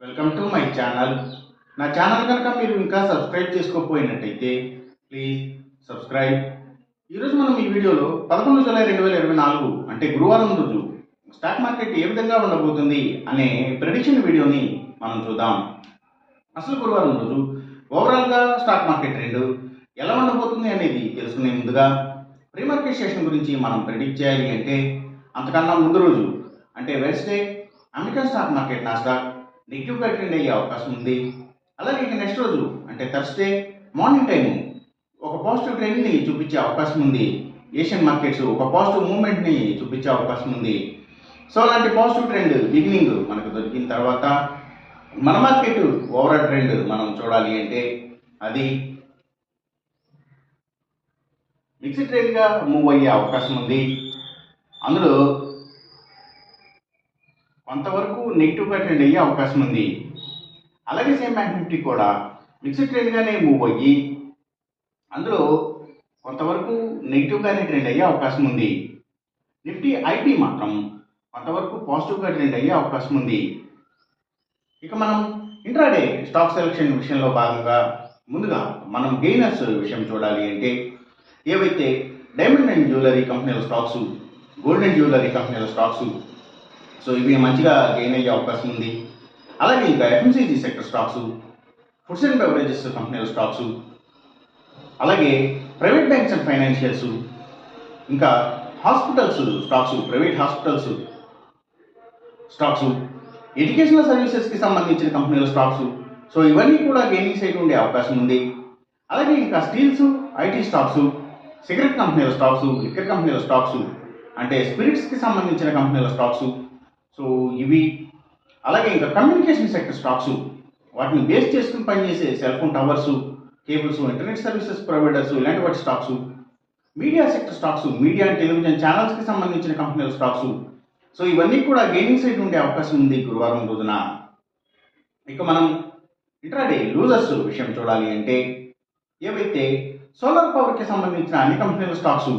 Welcome to my channel. నా channel కనుక మీరు ఇంకా సబ్స్క్రైబ్ చేసుకోకపోయినట్టయితే ప్లీజ్ సబ్స్క్రైబ్. ఈరోజు మనం ఈ వీడియోలో 11 జూలై 2024 అంటే గురువారం రోజు స్టాక్ మార్కెట్ ఏ విధంగా ఉండబోతుంది అనే ప్రెడిక్షన్ వీడియోని మనం చూద్దాం. అసలు గురువారం రోజు ఓవరాల్గా స్టాక్ మార్కెట్ ట్రెండ్ ఎలా ఉండబోతుంది అనేది తెలుసుకునే ముందుగా ప్రీ మార్కెట్ సెషన్ గురించి మనం ప్రెడిక్ట్ చేయాలి అంటే అంతకన్నా ముందు రోజు అంటే Wednesday American stock market Nasdaq నెగిటివ్గా ట్రెండ్ అయ్యే అవకాశం ఉంది. అలాగే ఇక నెక్స్ట్ రోజు అంటే థర్స్డే మార్నింగ్ టైము ఒక పాజిటివ్ ట్రెండ్ని చూపించే అవకాశం ఉంది. ఏషియన్ మార్కెట్స్ ఒక పాజిటివ్ మూవ్మెంట్ని చూపించే అవకాశం ఉంది. సో అలాంటి పాజిటివ్ ట్రెండ్ బిగినింగ్ మనకు దొరికిన తర్వాత మన మార్కెట్ ఓవరాల్ ట్రెండ్ మనం చూడాలి అంటే అది మిక్స్డ్ ట్రెండ్గా మూవ్ అయ్యే అవకాశం ఉంది. అందులో కొంతవరకు నెగిటివ్గా ట్రెండ్ అయ్యే అవకాశం ఉంది. అలాగే సేమ్ బ్యాంక్ నిఫ్టీ కూడా మిక్స్డ్ ట్రెండ్గానే మూవ్ అయ్యి అందులో కొంతవరకు నెగిటివ్గానే ట్రెండ్ అయ్యే అవకాశం ఉంది. నిఫ్టీ ఐటీ మాత్రం కొంతవరకు పాజిటివ్గా ట్రెండ్ అయ్యే అవకాశం ఉంది. ఇక మనం ఇంట్రాడే స్టాక్ సెలెక్షన్ విషయంలో భాగంగా ముందుగా మనం గెయినర్స్ విషయం చూడాలి అంటే ఏవైతే డైమండ్ అండ్ జ్యువెలరీ కంపెనీల స్టాక్స్, గోల్డ్ అండ్ జ్యువెలరీ కంపెనీల స్టాక్స్, సో ఇవి మంచిగా గెయిన్ అయ్యే అవకాశం ఉంది. అలాగే ఇంకా FMCG sector stocks, foods and beverages కంపెనీల స్టాక్స్, అలాగే ప్రైవేట్ బ్యాంక్స్ అండ్ ఫైనాన్షియల్స్, ఇంకా hospitals stocks, private hospitals stocks, educational సర్వీసెస్కి సంబంధించిన కంపెనీల స్టాక్స్, సో ఇవన్నీ కూడా గెయినింగ్ సైడ్ ఉండే అవకాశం ఉంది. అలాగే ఇంకా స్టీల్స్, ఐటీ స్టాక్స్, సిగరెట్ కంపెనీల స్టాక్స్, లిక్కర్ కంపెనీల స్టాక్స్ అంటే స్పిరిట్స్కి సంబంధించిన కంపెనీల స్టాక్స్, సో ఇవి. అలాగే ఇంకా కమ్యూనికేషన్ సెక్టర్ స్టాక్స్, వాటిని బేస్ చేసుకుని పనిచేసే cell phone towers, cables, internet services providers ఇలాంటి వాటి stocks, media sector stocks, media and television ఛానల్స్కి సంబంధించిన కంపెనీల స్టాక్స్, సో ఇవన్నీ కూడా గెయినింగ్ సైడ్ ఉండే అవకాశం ఉంది గురువారం రోజున. ఇక మనం ఇంట్రాడే లూజర్స్ విషయం చూడాలి అంటే ఏవైతే సోలార్ పవర్కి సంబంధించిన అన్ని కంపెనీల స్టాక్స్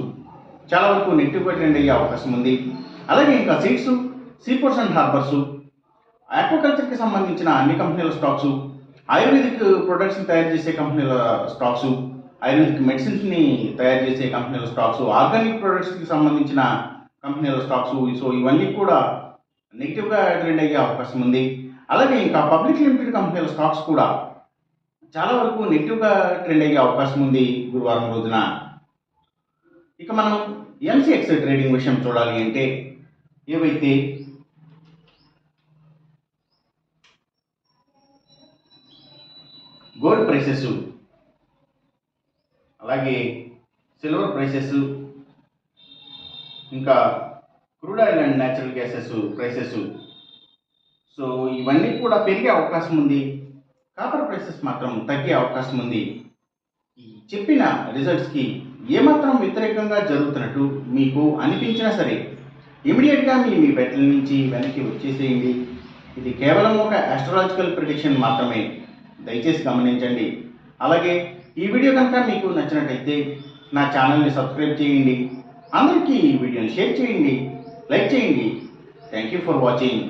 చాలా వరకు నెగిటివ్గా ట్రెండ్ అయ్యే అవకాశం ఉంది. అలాగే ఇంకా సీడ్స్, సీపోర్ట్స్ అండ్ హార్బర్స్, ఆక్వాకల్చర్కి సంబంధించిన అన్ని కంపెనీల స్టాక్స్, ఆయుర్వేదిక్ ప్రొడక్ట్స్ని తయారు చేసే కంపెనీల స్టాక్స్, ఆయుర్వేదిక్ మెడిసిన్స్ని తయారు చేసే కంపెనీల స్టాక్స్, ఆర్గానిక్ ప్రొడక్ట్స్కి సంబంధించిన కంపెనీల స్టాక్స్, సో ఇవన్నీ కూడా నెగిటివ్గా ట్రెండ్ అయ్యే అవకాశం ఉంది. అలాగే ఇంకా పబ్లిక్ లిమిటెడ్ కంపెనీల స్టాక్స్ కూడా చాలా వరకు నెగిటివ్గా ట్రెండ్ అయ్యే అవకాశం ఉంది గురువారం రోజున. ఇక మనం ఎంసీఎక్స్ ట్రేడింగ్ విషయం చూడాలి అంటే ఏవైతే గోల్డ్ ప్రైసెస్, అలాగే సిల్వర్ ప్రైసెస్, ఇంకా crude oil and natural gases prices, so ఇవన్నీ కూడా పెరిగే అవకాశం ఉంది. కాపర్ ప్రైసెస్ మాత్రం తగ్గే అవకాశం ఉంది. ఈ చెప్పిన రిజల్ట్స్కి ఏమాత్రం వ్యతిరేకంగా జరుగుతున్నట్టు మీకు అనిపించినా సరే ఇమీడియట్గా మీ బెట్ల నుంచి వెనక్కి వచ్చేసేయండి. ఇది కేవలం ఒక ఆస్ట్రాలజికల్ ప్రిడిక్షన్ మాత్రమే, దయచేసి గమనించండి. అలాగే ఈ వీడియో కనుక మీకు నచ్చినట్టయితే నా ఛానల్ని సబ్స్క్రైబ్ చేయండి, అందరికీ ఈ వీడియోని షేర్ చేయండి, లైక్ చేయండి. Thank you for watching.